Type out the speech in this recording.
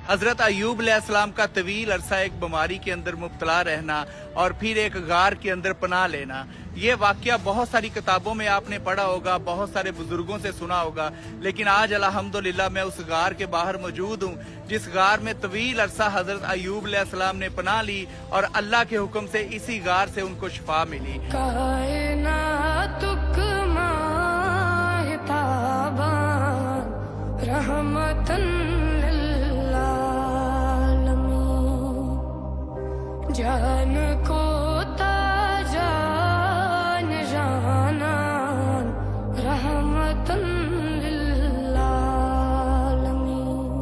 हजरत अयूब अलैहिस्सलाम का तवील अरसा एक बीमारी के अंदर मुब्तला रहना और फिर एक गार के अंदर पनाह लेना, ये वाकया बहुत सारी किताबों में आपने पढ़ा होगा, बहुत सारे बुजुर्गों से सुना होगा। लेकिन आज अल्हम्दुलिल्लाह मैं उस गार के बाहर मौजूद हूँ जिस गार में तवील अरसा हजरत अयूब अलैहिस्सलाम ने पनाह ली और अल्लाह के हुक्म से इसी गार से उनको शिफा मिली। जान को ताजान जानान रहमतन लिल आलमीन।